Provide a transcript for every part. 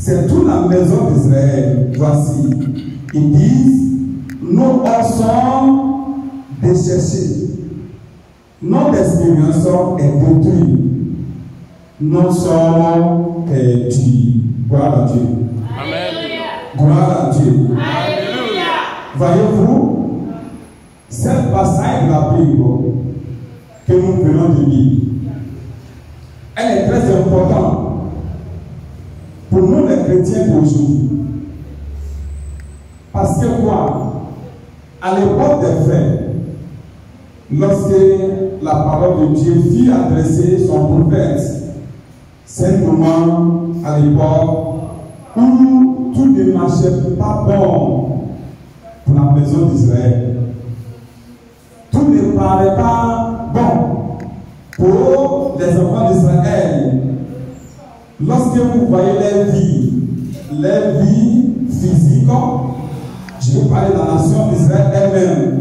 c'est toute la maison d'Israël. Voici, ils disent, nous sommes décherchés. Notre expérience est détruite. Nous sommes perdus. Gloire à Dieu. Amen. Gloire à Dieu. Alléluia. Voyez-vous, cette passage de la Bible que nous venons de lire, elle est très importante pour nous les chrétiens d'aujourd'hui. Parce que quoi? À l'époque des frères, lorsque la parole de Dieu fut adressée son prophète, c'est un moment à l'époque où tout ne marchait pas bon pour la maison d'Israël. Tout ne parlait pas bon pour les enfants d'Israël. Lorsque vous voyez les vies physiques, je vais parler de la nation d'Israël elle-même.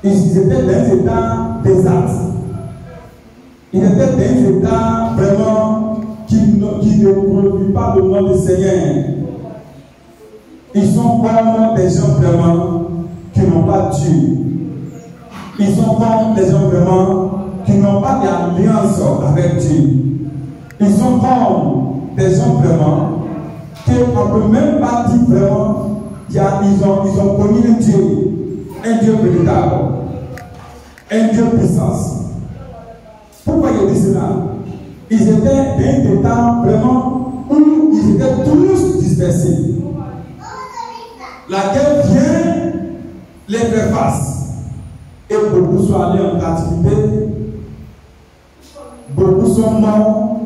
Ils étaient dans un état désastre. Ils étaient dans un état vraiment qui ne glorifie pas le nom du Seigneur. Ils sont comme des gens vraiment qui n'ont pas Dieu. Ils sont comme des gens vraiment qui n'ont pas d'alliance avec Dieu. Ils sont comme des gens vraiment qu'on ne peut même pas dire vraiment ils ont connu un Dieu véritable, un Dieu puissance. Pourquoi il dit cela? Ils étaient dans un état vraiment où ils étaient tous dispersés. La guerre vient les faire face. Et beaucoup sont allés en captivité. Beaucoup sont morts.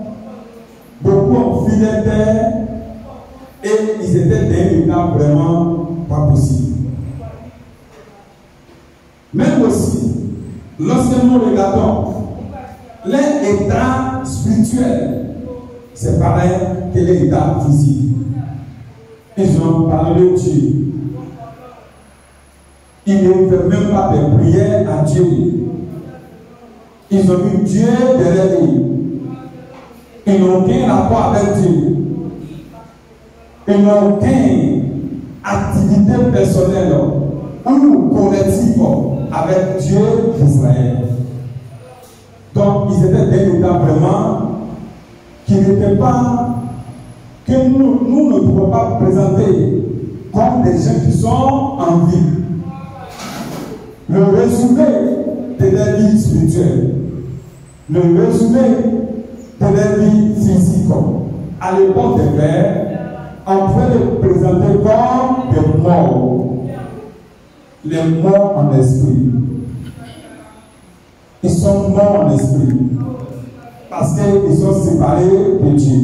Beaucoup ont fui les terres. Et ils étaient dans un état vraiment pas possible. Même aussi, lorsque nous regardons l'état spirituel, c'est pareil que l'état physique. Ils ont parlé de Dieu. Ils ne font même pas de prière à Dieu. Ils ont mis Dieu derrière eux. Ils n'ont aucun rapport avec Dieu. Ils n'ont aucune activité personnelle ou collective avec Dieu d'Israël. Donc, ils étaient dans un état vraiment qui n'était pas, que nous ne pouvons pas présenter comme des gens qui sont en vie. Le résumé de leur vie spirituelle, le résumé de leur vie physique, à l'époque des pères, on pouvait les présenter comme des morts. Les morts en esprit. Ils sont morts en esprit. Parce qu'ils sont séparés de Dieu.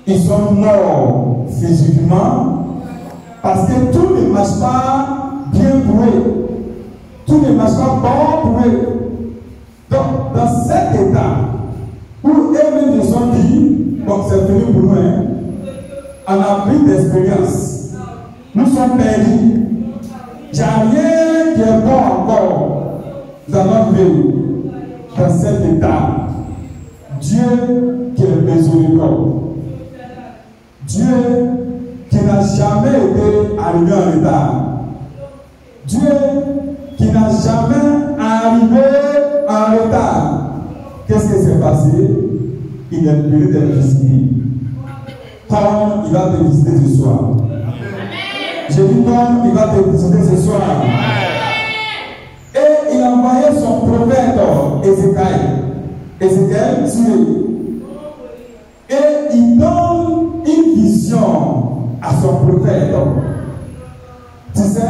Ils sont morts physiquement. Parce que tout ne marche pas bien pour eux. Tout ne marche pas bon pour eux. Donc, dans cet état, où eux-mêmes se sont dit, donc c'est fini pour nous, hein, on a pris d'expérience. Nous sommes perdus. Il n'y a rien qui est bon encore dans notre vie. Dans cet état, Dieu qui est miséricordieux, Dieu qui n'a jamais été arrivé en retard, Dieu qui n'a jamais arrivé en retard. Qu'est-ce qui s'est passé? Il est venu te visiter. Comme il va te visiter ce soir. Je dis comme il va te visiter ce soir. Et il a envoyé son prophète Ézéchiel, et il donne une vision à son prophète. Tu sais,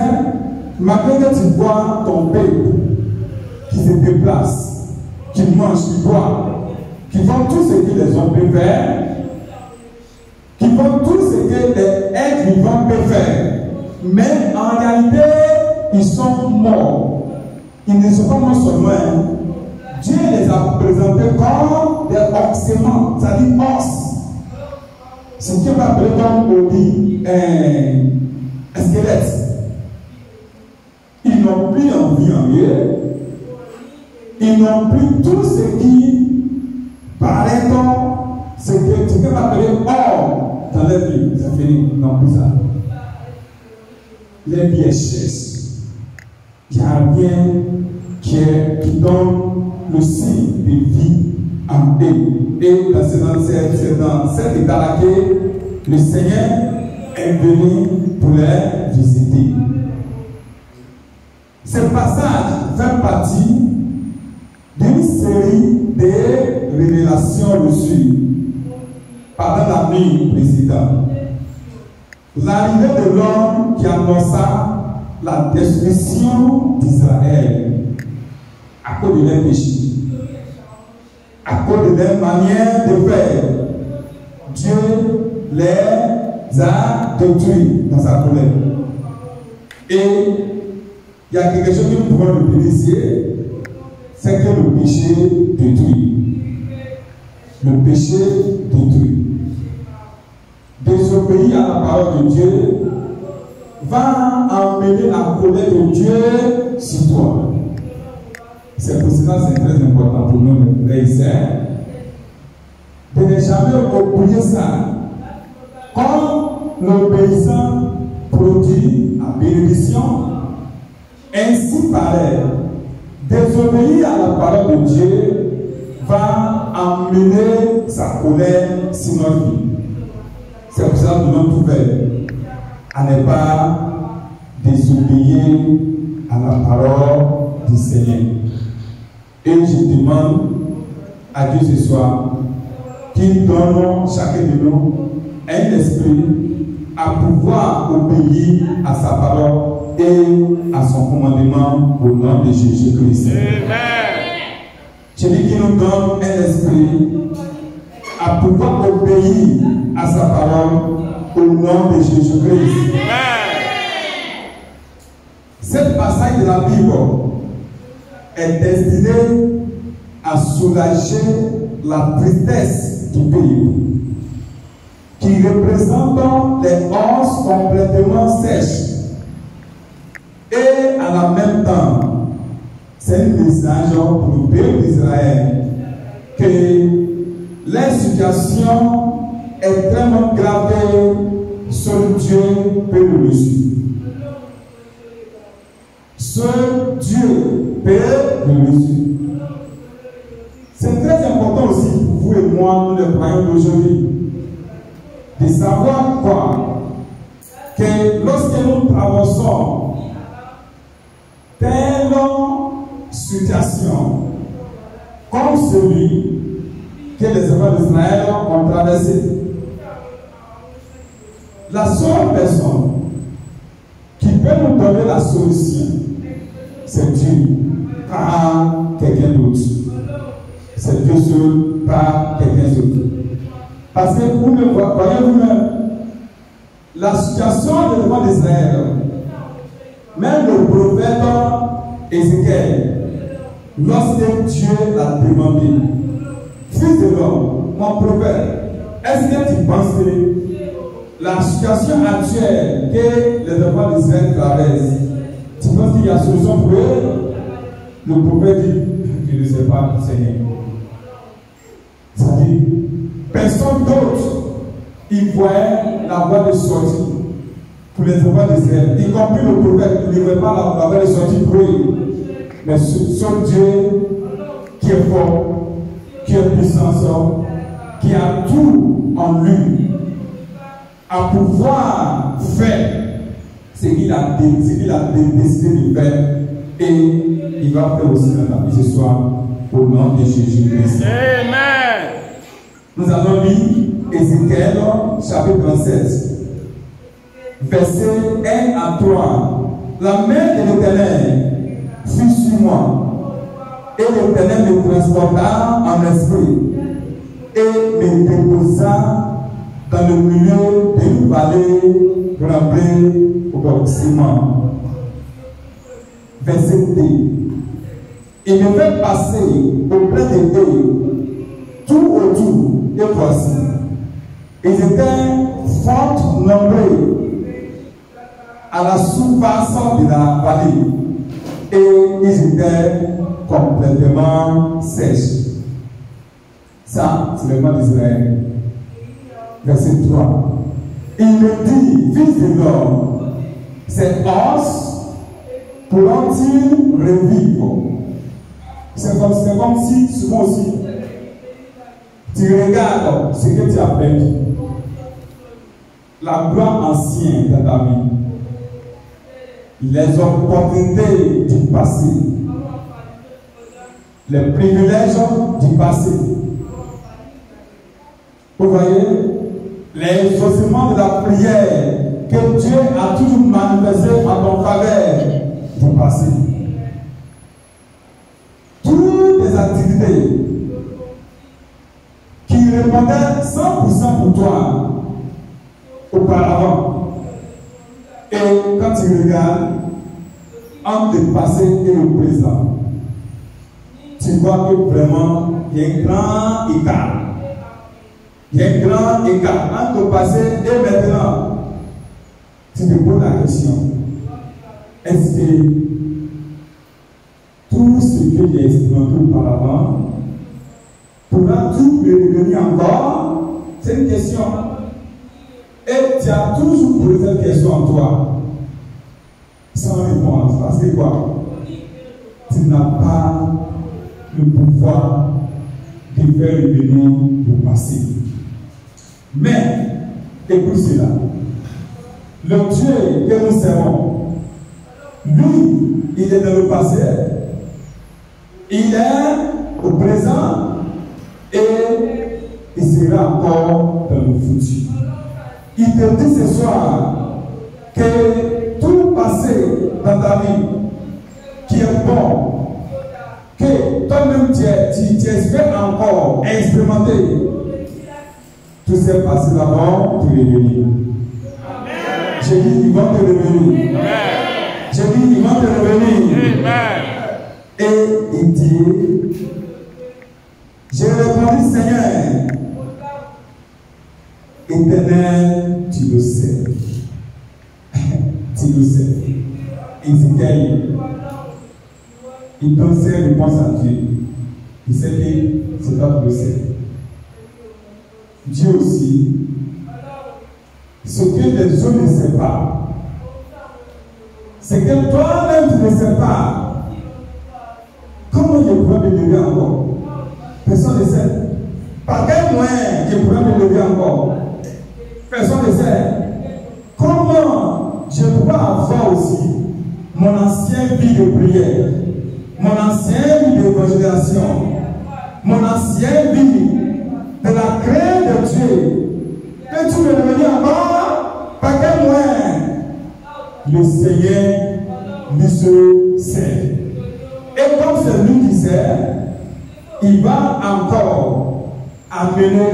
malgré que tu vois ton peuple qui se déplace, qui mange, qui boit, qui font tout ce que les hommes peuvent faire, qui font tout ce que les êtres vivants peuvent faire, mais en réalité, ils sont morts. Ils ne sont pas morts seulement. Dieu les a présentés comme des ossements, c'est-à-dire os. Ce qui est appelé comme un squelette. Ils n'ont plus envie en eux. Ils n'ont plus tout ce qui paraît comme ce que tu peux appeler or. n'ont plus ça. Les vieillesses. Il n'y a rien qui donne le signe de vie en eux. Et c'est dans cet état-là que le Seigneur est venu pour les visiter. Ce passage fait partie d'une série de révélations reçues pendant la nuit précédente. L'arrivée de l'homme qui annonça la destruction d'Israël à cause de leurs péchés, à cause de leur manière de faire. Dieu les a détruits dans sa colère. Et il y a quelque chose que nous pouvons le bénéficier, c'est que le péché détruit. Le péché détruit. Désobéir à la parole de Dieu va emmener la colère de Dieu sur toi. C'est pour cela que c'est très important pour nous, les frères, de ne jamais oublier ça. Comme l'obéissant produit la bénédiction, ainsi pareil, désobéir à la parole de Dieu va amener sa colère sur notre vie. C'est pour ça que nous devons tout faire à ne pas désobéir à la parole du Seigneur. Et je demande à Dieu ce soir qu'il donne chacun de nous un esprit à pouvoir obéir à sa parole et à son commandement au nom de Jésus-Christ. Je dis qu'il nous donne un esprit à pouvoir obéir à sa parole au nom de Jésus-Christ. Cette passage de la Bible est destiné à soulager la tristesse du pays, qui représente les os complètement sèches. Et à la même temps, c'est un message pour le peuple d'Israël que la situation est tellement grave, seul Dieu peut le résoudre. Seul Dieu peut le résoudre. C'est très important aussi pour vous et moi, nous les croyants d'aujourd'hui, de savoir quoi? Que lorsque nous traversons telle situation comme celui que les enfants d'Israël ont traversé, la seule personne qui peut nous donner la solution, c'est Dieu, pas quelqu'un d'autre. C'est Dieu seul, pas quelqu'un d'autre. Parce que vous me voyez vous-même, la situation des enfants d'Israël, même le prophète Ézéchiel, lorsque Dieu l'a demandé, fils de l'homme, mon prophète, est-ce que tu penses que la situation actuelle que les enfants d'Israël traversent, tu penses qu'il y a solution pour eux? Le prophète dit, je ne sais pas, Seigneur. C'est-à-dire, personne d'autre, il voyait la voie de sortie pour les enfants d'Israël, y compris le prophète, il ne voyait pas la voie de sortie pour eux. Mais seul Dieu qui est fort, qui est puissant, qui a tout en lui, à pouvoir faire ce qu'il a décidé de faire, et il va faire aussi dans la vie ce soir au nom de Jésus-Christ. Amen. Nous avons lu Ézéchiel chapitre 37, versets 1 à 3. La main de l'Éternel fut sur moi, et l'Éternel me transporta en esprit et me déposa dans le milieu d'une vallée remplie au bâtiment. Verset 2. Il me fait passer auprès de eux, tout autour, et voici, ils étaient fort nombreux à la surface de la vallée, et ils étaient complètement sèches. Ça, c'est le mot d'Israël. Verset 3. Il me dit, fils de l'homme, ces os pourront-ils revivre? C'est comme si, souvent aussi, tu regardes ce que tu as perdu. La gloire ancienne de ta vie. Les opportunités du passé. Les privilèges du passé. Vous voyez, les exaucements de la prière que Dieu a toujours manifesté en ton faveur du passé. Toutes les activités qui répondaient 100% pour toi auparavant. Et quand tu regardes entre le passé et le présent, tu vois que vraiment il y a un grand écart. Il y a un grand écart entre le passé et maintenant. Tu te poses la question, est-ce que tout ce que j'ai expérimenté auparavant pourra tout me revenir encore? C'est une question. Et tu as toujours posé cette question en toi, sans réponse. Parce que quoi? Tu n'as pas le pouvoir de faire revenir le passé. Mais, écoute cela. Le Dieu que nous servons, lui, il est dans le passé, il est au présent et il sera encore dans le futur. Il te dit ce soir que tout passé dans ta vie qui est bon, que toi-même tu espères encore expérimenter, tout s'est passé d'abord pour revenir. J'ai dit, ils vont te revenir. J'ai dit, ils vont te revenir. Et il dit, j'ai répondu, Seigneur, Éternel, tu le sais. Tu le sais. Ézéchiel, il donne ses réponses à Dieu. Il sait que c'est toi qui le sais. Dieu aussi, ce que les autres ne savent pas, c'est que toi-même tu ne sais pas. Comment je pourrais me lever encore? Personne ne sait. Par quel moyen je pourrais me lever encore? Personne ne sait. Comment je pourrais avoir aussi mon ancienne vie de prière, mon ancienne vie d'évangélisation, mon ancienne vie de la crainte de Dieu? Que tu me revenir encore, par quel moyen? Le Seigneur lui se sert. Et comme c'est lui qui sert, il va encore amener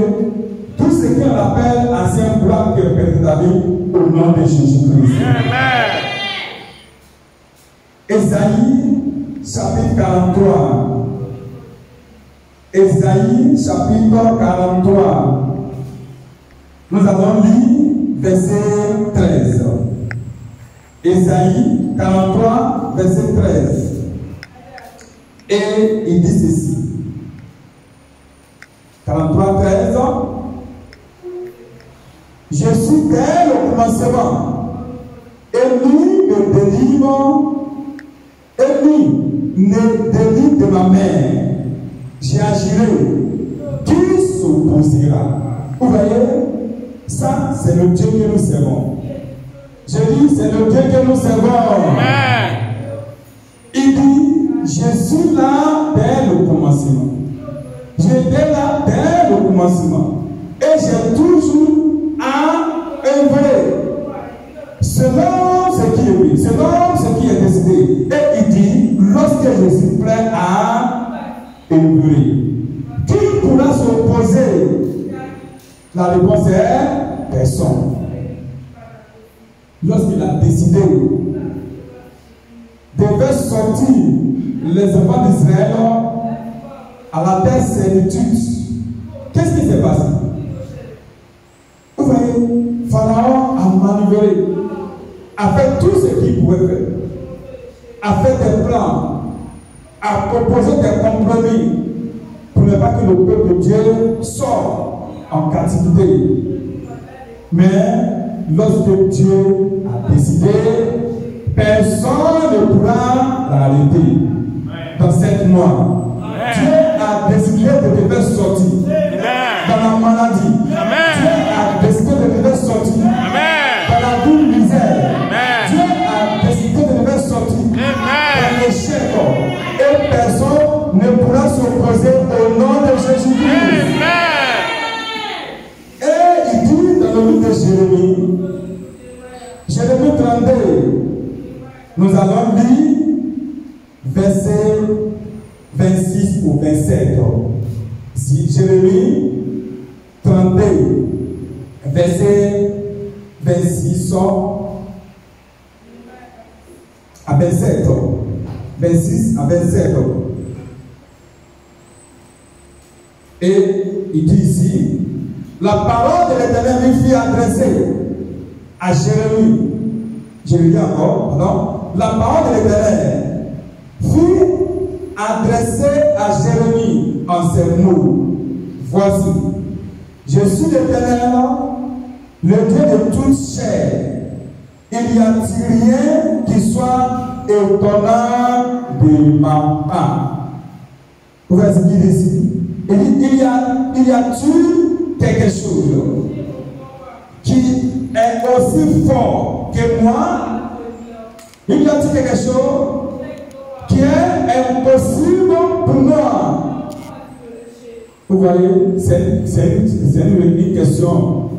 tout ce qu'on appelle ancien plan qui est perdu dans la vie au nom de Jésus-Christ. Ésaïe chapitre 43. Ésaïe chapitre 43. Nous avons lu verset 13. Ésaïe 43, verset 13. Et il dit ceci. 43, 13. Je suis dès le commencement, et lui me délivre, et lui me délivre de ma main. J'agirai, qui s'opposera? Vous voyez? Ça, c'est le Dieu que nous servons. Je dis, c'est le Dieu que nous servons. Amen. Il dit, je suis là dès le commencement. J'étais là dès le commencement. Et j'ai toujours à œuvrer selon ce qui est oui, selon ce qui est décidé. Et il dit, lorsque je suis prêt à œuvrer, qui pourra s'opposer? La réponse est personne. Lorsqu'il a décidé de faire sortir les enfants d'Israël à la terre servitude, qu'est-ce qui s'est passé? Vous voyez, Pharaon a manœuvré, a fait tout ce qu'il pouvait faire, a fait des plans, a proposé des compromis pour ne pas que le peuple de Dieu sorte en captivité. Mais lorsque Dieu a décidé, personne ne pourra l'arrêter. Dans 7 mois, Dieu a décidé de te faire sortir. Dans la maladie, Dieu a décidé de te faire sortir. Dans la double misère, Dieu a décidé de te faire sortir. Dans l'échec, et personne ne pourra s'opposer au nom de Jésus-Christ. Et il dit dans le livre de Jérémie, Jérémie 32, nous allons lire verset 26 ou 27. Si Jérémie 32, verset 26 à 27. 26 à 27. Et il dit ici, la parole de l'Éternel lui fut adressée à Jérémie. Je le dis encore, pardon. La parole de l'Éternel fut adressée à Jérémie en ces mots. Voici, je suis l'Éternel, le Dieu de toute chair. Il n'y a-t-il rien qui soit étonnant de ma part? Vous voyez ce qu'il dit ici? Il dit, il y a-t-il quelque chose qui est aussi fort que moi? Il y a-t-il quelque chose qui est impossible pour moi? Vous voyez, c'est une question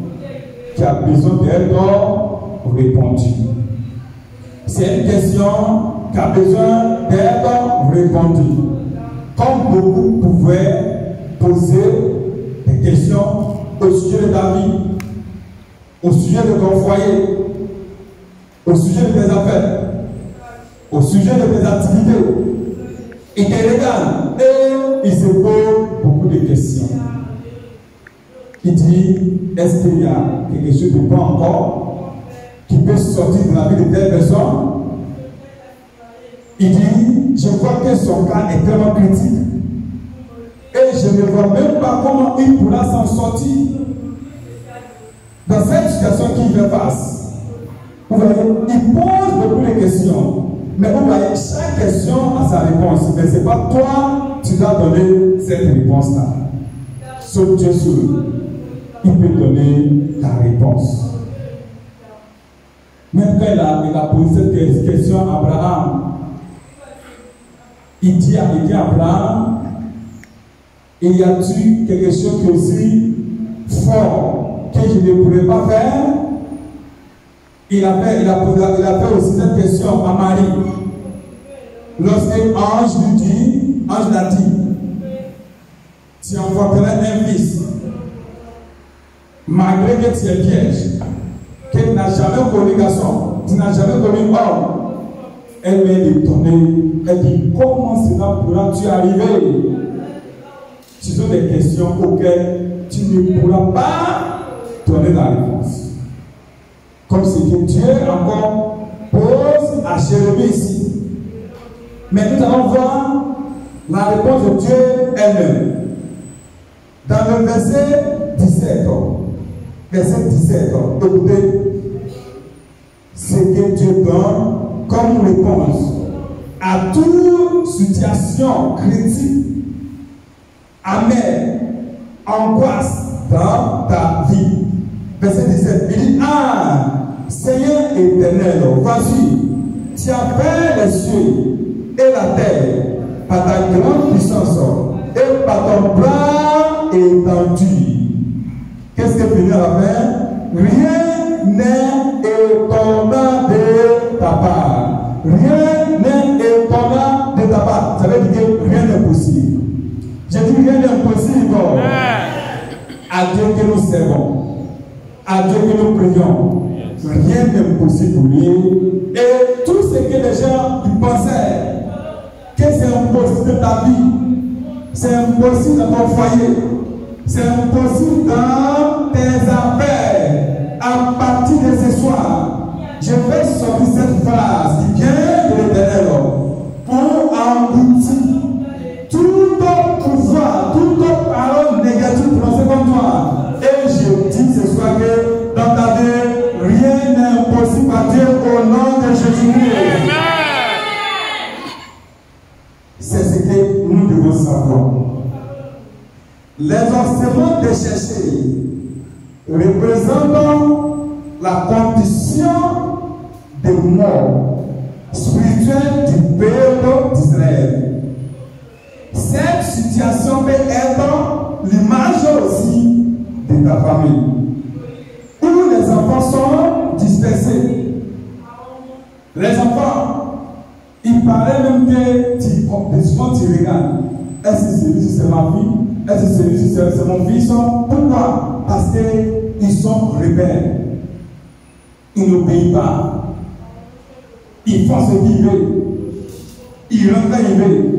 qui a besoin d'être répondue. C'est une question qui a besoin d'être répondue. Comme beaucoup pouvaient poser des questions au sujet de ta vie, au sujet de ton foyer, au sujet de tes affaires, au sujet de tes activités. Il te regarde et il se pose beaucoup de questions. Il dit, est-ce qu'il y a quelque chose de bon encore qui peut sortir de la vie de telle personne? Il dit, je vois que son cas est tellement critique et je ne vois même pas comment il pourra s'en sortir dans cette situation qu'il fait face. Vous voyez, il pose beaucoup de questions, mais vous voyez, chaque question a sa réponse, mais ce n'est pas toi qui dois donner cette réponse-là. Sauf Dieu seul, il peut donner ta réponse. Même quand il a posé cette question à Abraham, il dit à Abraham, il y a-t-il quelque chose qui est aussi fort que je ne pourrais pas faire? Il a fait aussi cette question à Marie. Lorsque l'ange l'a dit, tu enfanteras un fils, malgré que tu es vierge, que tu n'as jamais connu garçon, tu n'as jamais connu homme. Elle m'est étonnée. Elle dit, comment cela pourra-tu arriver? Ce sont des questions auxquelles tu ne pourras pas donner la réponse. Comme ce que Dieu encore pose à Jérémie ici. Mais nous allons voir la réponse de Dieu elle-même. Dans le verset 17, écoutez ce que Dieu donne comme réponse à toute situation critique, amère, angoisse dans ta vie. Verset 17, il dit, ah, Seigneur éternel, voici, tu as fait les cieux et la terre par ta grande puissance et par ton bras étendu. Qu'est-ce que Dieu a fait? Rien n'est étonnant de ta part. Rien n'est étonnant de ta part. Ça veut dire que rien n'est possible. J'ai dit rien n'est possible. À Dieu que nous servons, à Dieu que nous prions, rien n'est possible pour lui. Et tout ce que les gens pensaient que c'est impossible de ta vie, c'est impossible dans ton foyer, c'est impossible dans tes affaires. À partir de ce soir, je vais sortir cette phrase qui vient de l'Éternel pour engloutir tout pouvoir, toute parole négative prononcée contre toi. Et je dis ce soir que dans ta vie, rien représentant la condition de mort spirituelle du peuple d'Israël. Cette situation peut être l'image aussi de ta famille, où les enfants sont dispersés. Les enfants, il paraît même que souvent tu regardes. Est-ce que celui-ci c'est ma fille? Est-ce que celui-ci c'est mon fils? Pourquoi? Parce qu'ils sont rebelles. Ils n'obéissent pas. Ils font ce qu'ils veulent. Ils rentrent quand ils veulent.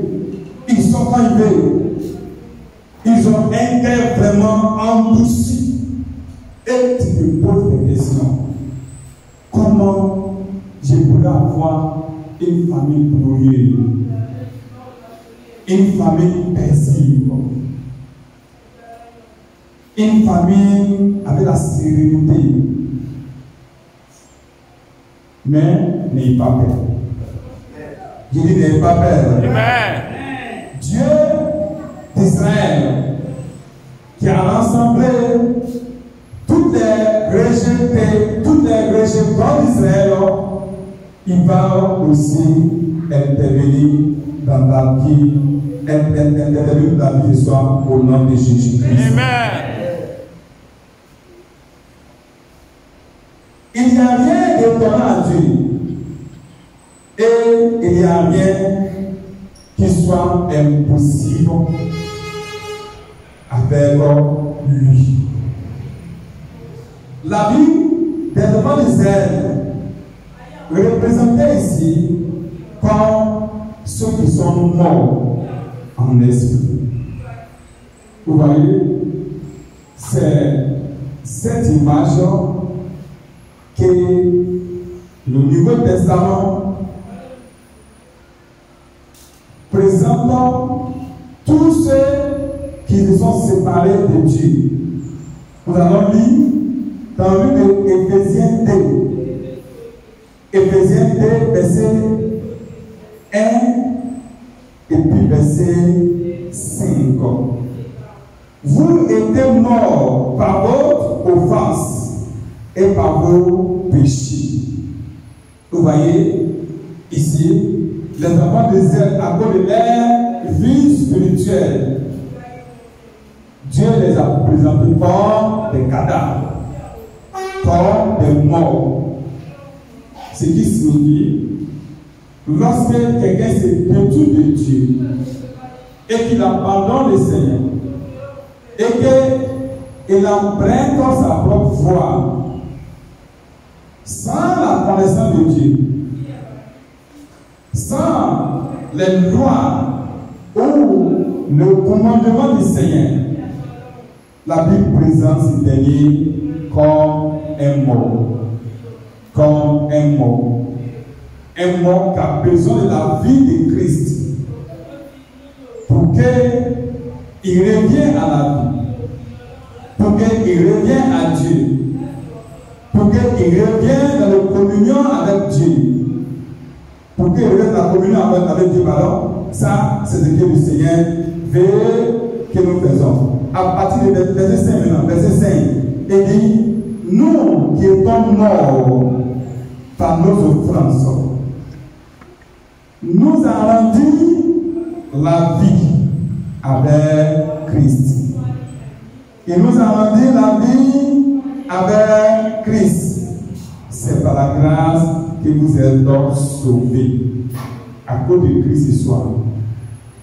Ils sont quand ils veulent. Ils ont un cœur vraiment endurci. Et tu te poses des questions. Comment je pourrais avoir une famille brouillée, une famille paisible, une famille avec la sérénité? Mais n'ayez pas peur. Je dis n'ayez pas peur. Amen. Dieu d'Israël, qui a rassemblé toutes les rejetants d'Israël, il va aussi intervenir dans la vie, intervenir dans la vie de soi au nom de Jésus-Christ. Amen. Il n'y a rien d'étonnant à Dieu. Et il n'y a rien qui soit impossible avec lui. La vie des enfants d'Israël représentait ici comme ceux qui sont morts en esprit. Vous voyez, c'est cette image que le Nouveau Testament présente tous ceux qui se sont séparés de Dieu. Nous allons lire dans le livre d'Éphésiens 2. Éphésiens 2, verset 1 et puis verset 5. Vous étiez morts par votre offense et par vos péchés. Vous voyez ici, les enfants d'Israël, à cause de leur vie spirituelle, Dieu les a présentés comme des cadavres, comme des morts. Ce qui signifie, lorsque quelqu'un se détourne de Dieu et qu'il abandonne le Seigneur et qu'il emprunte sa propre voie, sans la connaissance de Dieu, sans les lois ou le commandement du Seigneur, la Bible présente ce dernier comme un mort. Comme un mort. Un mort qui a besoin de la vie de Christ pour qu'il revienne à la vie, pour qu'il revienne à Dieu, pour qu'il revienne dans la communion avec Dieu, pour qu'il revienne dans la communion avec Dieu. Alors, ça, c'est ce que le Seigneur veut que nous faisons. À partir du verset 5 maintenant, verset 5, il dit, nous qui étions morts par nos offenses, nous a rendu la vie avec Christ. Il nous a rendu la vie avec Christ. C'est par la grâce que vous êtes donc sauvés. À cause de Christ ce soir,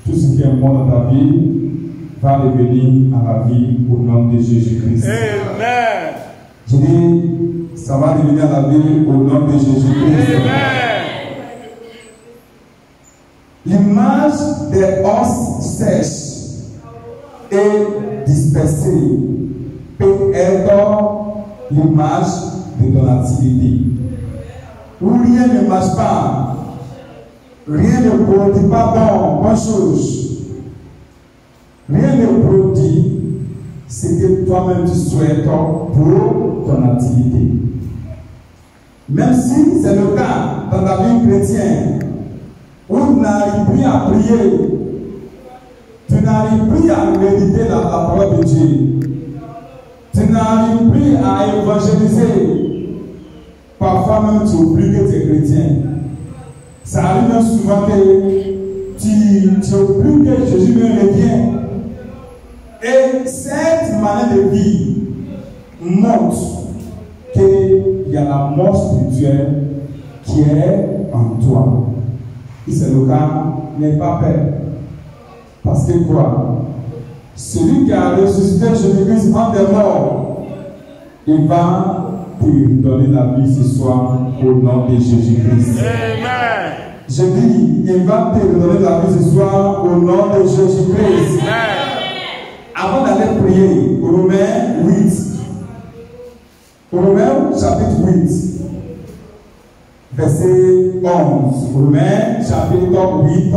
tout ce qui est mort dans ta vie va revenir à la vie au nom de Jésus-Christ. Amen. Je dis, ça va revenir à la vie au nom de Jésus-Christ. Amen. L'image des os sèches et dispersée peut être l'image de ton activité. Où rien ne marche pas, rien ne produit pas bonne chose. Rien ne produit ce que toi-même tu souhaites pour ton activité. Même si c'est le cas dans ta vie chrétienne, où tu n'arrives plus à prier, tu n'arrives plus à méditer la parole de Dieu, tu n'arrives plus à évangéliser, parfois même tu oublies que tu es chrétien. Ça arrive même souvent que tu oublies que Jésus me revient. Et cette manière de vie montre qu'il y a la mort spirituelle qui est en toi. Si c'est le cas, n'aie pas peur. Parce que quoi? Celui qui a ressuscité Jésus-Christ en des morts, il va te donner la vie ce soir au nom de Jésus-Christ. Amen. Je dis, il va te donner la vie ce soir au nom de Jésus-Christ. Avant d'aller prier, Romains 8. Romains chapitre 8. Verset 11. Romains chapitre 8.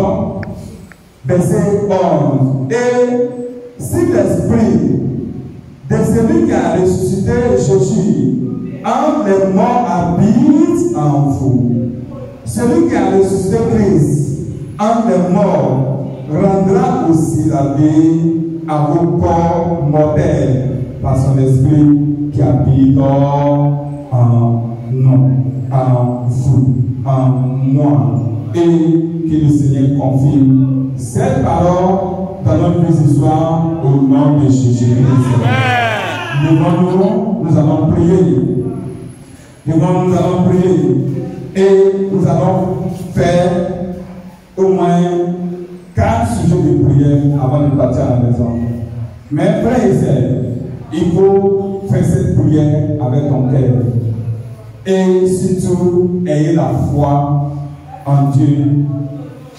Verset 11. Et si l'esprit de celui qui a ressuscité Jésus en les morts habite en vous, celui qui a ressuscité Christ en les morts rendra aussi la vie à vos corps mortels par son esprit qui habite en nous, en vous, en moi, et que le Seigneur confirme cette parole dans notre vie ce soir au nom de Jésus-Christ. Devant nous allons prier. Devant nous allons prier. Et nous allons faire au moins 4 sujets de prière avant de partir à la maison. Mais frères et sœurs, il faut faire cette prière avec ton cœur. Et surtout, ayez la foi en Dieu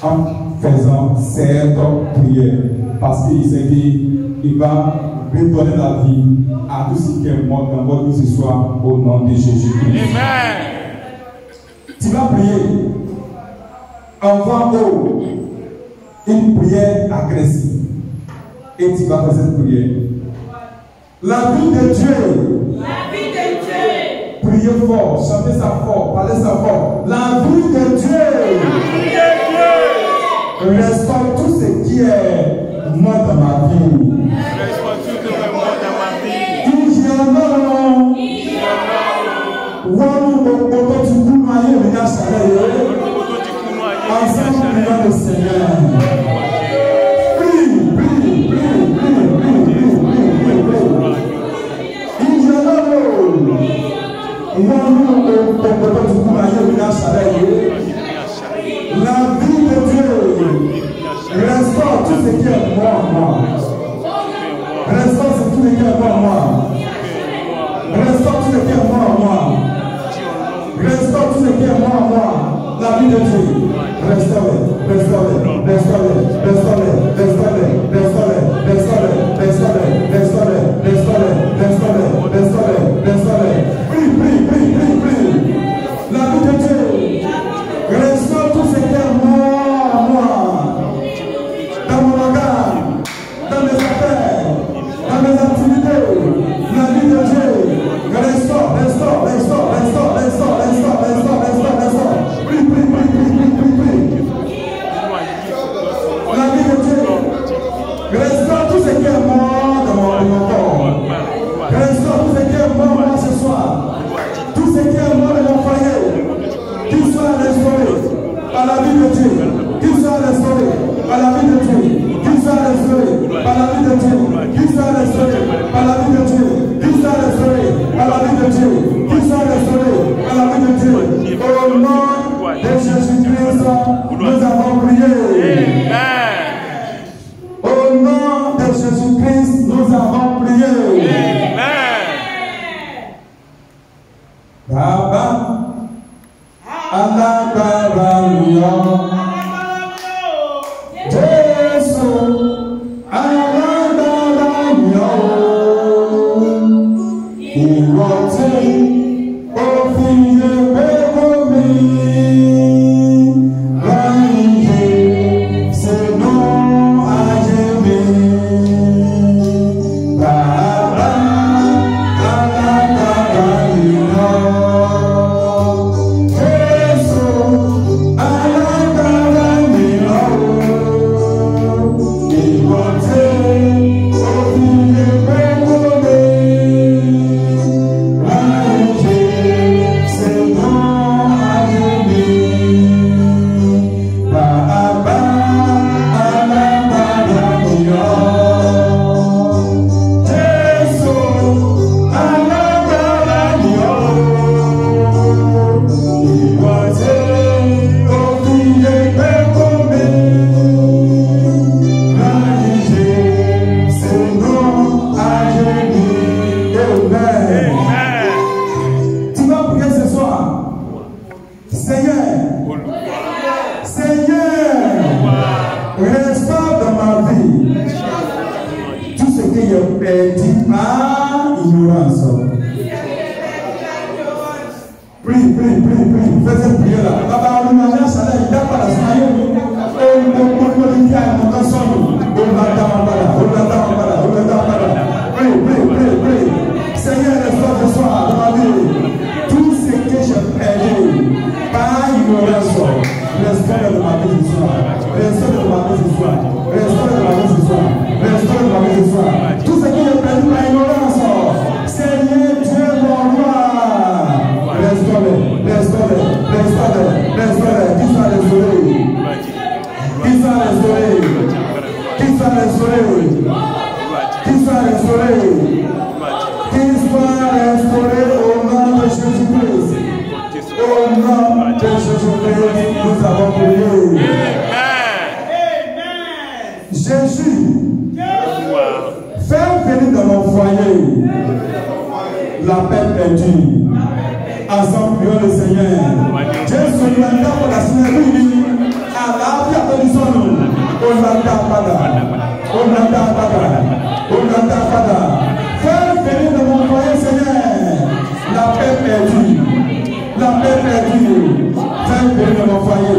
en faisant cette prière. Parce qu'il sait qu'il va redonner la vie à tout ce qui est mort dans votre vie ce soir au nom de Jésus-Christ. Amen. Tu vas prier en voix haute une prière agressive. Et tu vas faire cette prière. La vie de Dieu. La vie de Dieu. Priez fort, chantez ça fort, parlez ça fort. La vie de Dieu. La vie de Dieu. Restaure tout ce qui est mort dans ma vie. Restaure tout ce qui est mort dans ma vie. Il y en a. Ensemble, prions le Seigneur. Prie, prie, prie, prie, prie, prie, prie. Il y en a. La vie de Dieu restaure tout ce qui est mort. Restaure tout ce qui est mort. Restaure tout ce qui est mort. Restaure tout ce qui est mort. La vie de Dieu. Restaure. Prie. La vie de Dieu. Restaure tout ce qui est mort. Dans mon regard, dans mes affaires, dans mes activités. La vie de Dieu. Restaure. Prie. La vie de Dieu. Restaure tout ce qui est mort dans mon corps. Restaure tout ce qui est mort ce soir. Tout ce qui est mort dans mon foyer. Qu'il soit restauré par la vie de Dieu. Qu'il soit restauré par la vie de Dieu. Qu'il soit restauré par la vie de Dieu. Qu'il soit restauré par la vie de Dieu. Qu'il soit restauré par la vie de Dieu. Qu'il soit restauré par la vie de Dieu. Au nom de Jésus-Christ, nous avons prié. Au nom de Jésus-Christ, nous avons prié. Baba, Alakaraluya, Jésus, Alakaraluya, Ìwọ́tí, òfin ẹgbẹ́ mi. Prie. Fais cette prière là. Baba, on nous mange ça là. Il n'a pas la soirée. Prie. Seigneur, restaure ce soir dans ma vie. Tout ce que j'ai perdu par ignorance, restaure de ma vie ce soir. Tout ce que j'ai perdu par ignorance, Seigneur Dieu mon roi, restaure. Qui soit restauré. Qu'il soit restauré au nom de Jésus-Christ. Au nom de Jésus-Christ, nous avons prié. Jésus, fais venir dans mon foyer la paix perdue. Ensemble, prions le Seigneur. Jésus, nous attend pour la synergie. À la vie, attendons-nous. On n'entend pas. Fais venir dans mon foyer, Seigneur, la paix perdue. Fais venir dans mon foyer.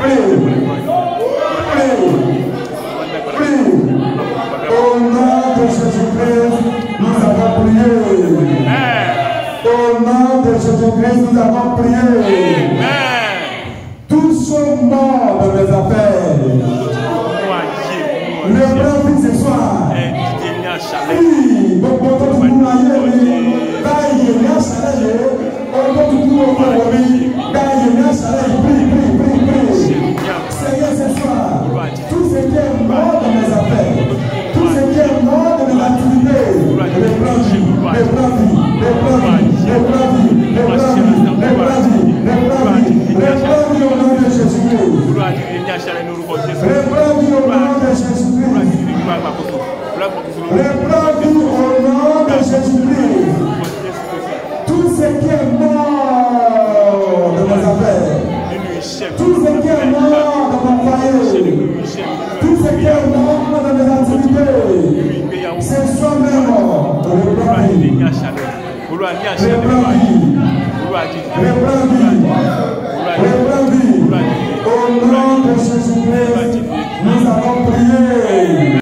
Prie. Au nom de Jésus-Christ, nous avons prié. Au nom de Jésus-Christ, nous avons prié. Tous sont morts dans mes affaires. Le grand fils ce soir. Oui, bon, Seigneur, ce soir, tout ce qui est mort dans mes affaires, tout ce qui est mort dans mes activités, reprends vie. Au nom de Jésus-Christ. Reprends vie au nom de Jésus-Christ. Tout ce qui est mort dans mes affaires, tout ce qui est mort dans mon foyer, tout ce qui est mort dans mes activités, c'est soi-même. Reprends vie. Au nom de Jésus-Christ, nous avons prié.